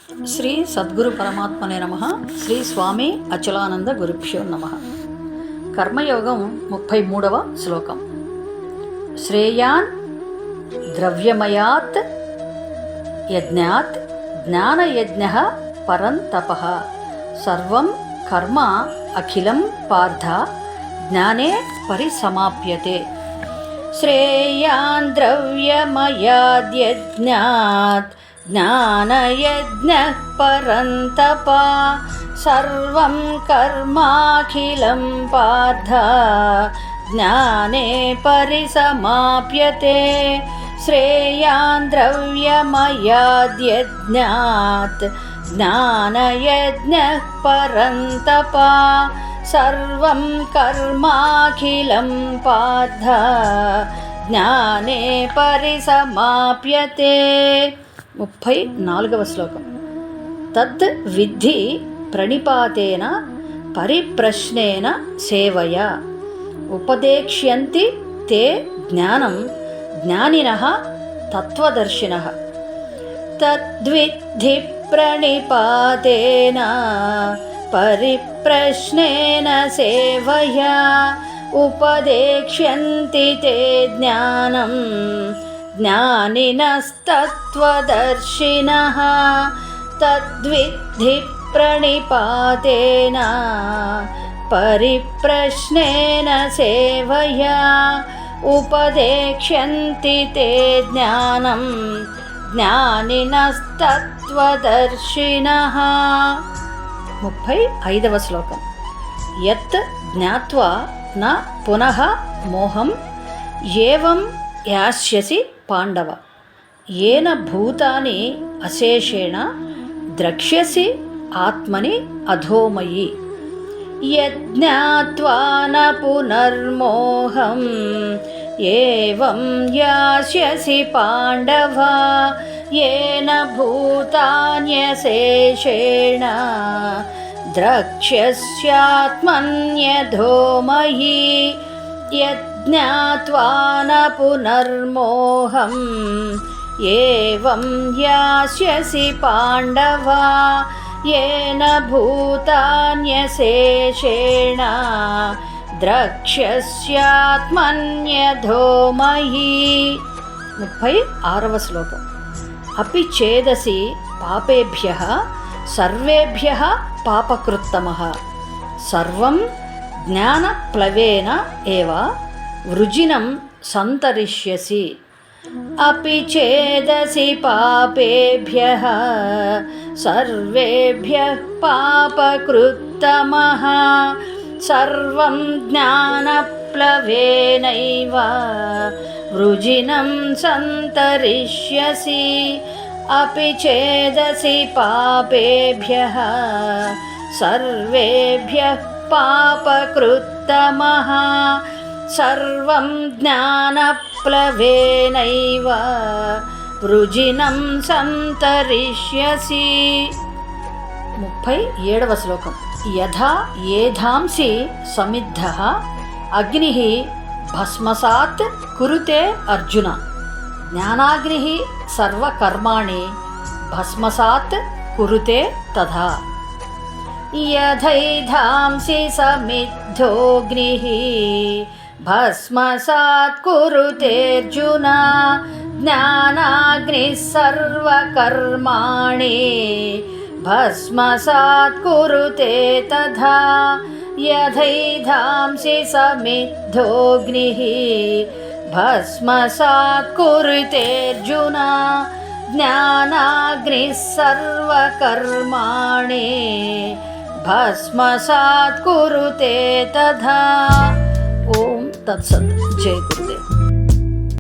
శ్రీ సద్గురు పరమాత్మనే నమః. శ్రీ స్వామి అచలానంద గురుభ్యో నమః. కర్మయోగం 33వ శ్లోకం. శ్రేయాన్ ద్రవ్యమయాత్ యజ్ఞాత్ జ్ఞానయజ్ఞః పరం తపః సర్వం కర్మ అఖిలం పార్థ జ్ఞానే పరిసమాప్యతే. శ్రేయాన్ ద్రవ్యమయాద్యజ్ఞాత్ జ్ఞానయజ్ఞః పరం తపః సర్వం కర్మాఖిలం పార్థ జ్ఞానే పరిసమాప్యతే. శ్రేయాన్ ద్రవ్యమయాద్యజ్ఞాత్ జ్ఞానయజ్ఞః పరం తపః సర్వం కర్మాఖిలం పార్థ జ్ఞానే పరిసమాప్యతే. 34వ శ్లోకం. తద్ విద్ధి ప్రణిపాతేన పరిప్రశ్నేన సేవయా ఉపదేక్ష్యంతి తే జ్ఞానం జ్ఞానినః తత్వదర్శినః. తద్విద్ధి ప్రణిపాతేన పరిప్రశ్నేన సేవయా ఉపదేక్ష్యంతి తే జ్ఞానం జ్ఞానినస్తత్వదర్శినః. తద్విద్ధి ప్రణిపాతేన పరిప్రశ్నేన సేవయా ఉపదేక్ష్యంతి తే జ్ఞానం జ్ఞానినస్తత్వదర్శినః. 35వ శ్లోకం. యత్ జ్ఞాత్వా న పునః మోహం ఏవం యాస్యసి పాండవ ఏన భూతాని అశేషేణ ద్రక్ష్యసి ఆత్మని అధోమయి. యజ్ఞాత్వా న పునర్మోహం ఏవం యాస్యసి పాండవ ఏన భూతాన్యశేషేణ ద్రక్ష్యస్యాత్మన్యధోమయి. యజ్ఞాత్వా న పునర్మోహం ఏవం యాస్యసి పాండవ ఏన భూతాన్యశేషేణ ద్రక్ష్యస్యాత్మన్యధోమయి. 36వ శ్లోకం. అపి చేదసి పాపేభ్యః సర్వేభ్యః పాపకృత్తమః సర్వం జ్ఞానప్లవేన ఏవ వృజినం సంతరిష్యసి. అపి చేదసి పాపేభ్యః సర్వేభ్యః పాపకృత్తమః సర్వం జ్ఞానప్లవేనైవ వృజినం సంతరిష్యసి. అపి చేదసి పాపేభ్యః సర్వేభ్యః పాపకృత్తమః సర్వం జ్ఞానప్లవేనైవ వృజినం సంతరిష్యసి. 37వ శ్లోకం. యథా ఏధాంసి సమిద్ధః అగ్నిః భస్మసాత్ కురుతే అర్జున జ్ఞానాగ్నిః సర్వకర్మాణి భస్మసాత్ కురుతే తథా. యథైధాంసి సమిద్ధోగ్నిః భస్మసాత్ కురుతేర్జున జ్ఞానాగ్నిః సర్వకర్మాణి భస్మసాత్ కురుతే తథా. యథైధాంసి సమిద్ధోగ్నిః భస్మసాత్ కురుతేర్జున జ్ఞానాగ్నిః సర్వకర్మాణి భస్మసాత్ కురుతే తథా. ఓం తత్సత్. జై గురుదేవ్.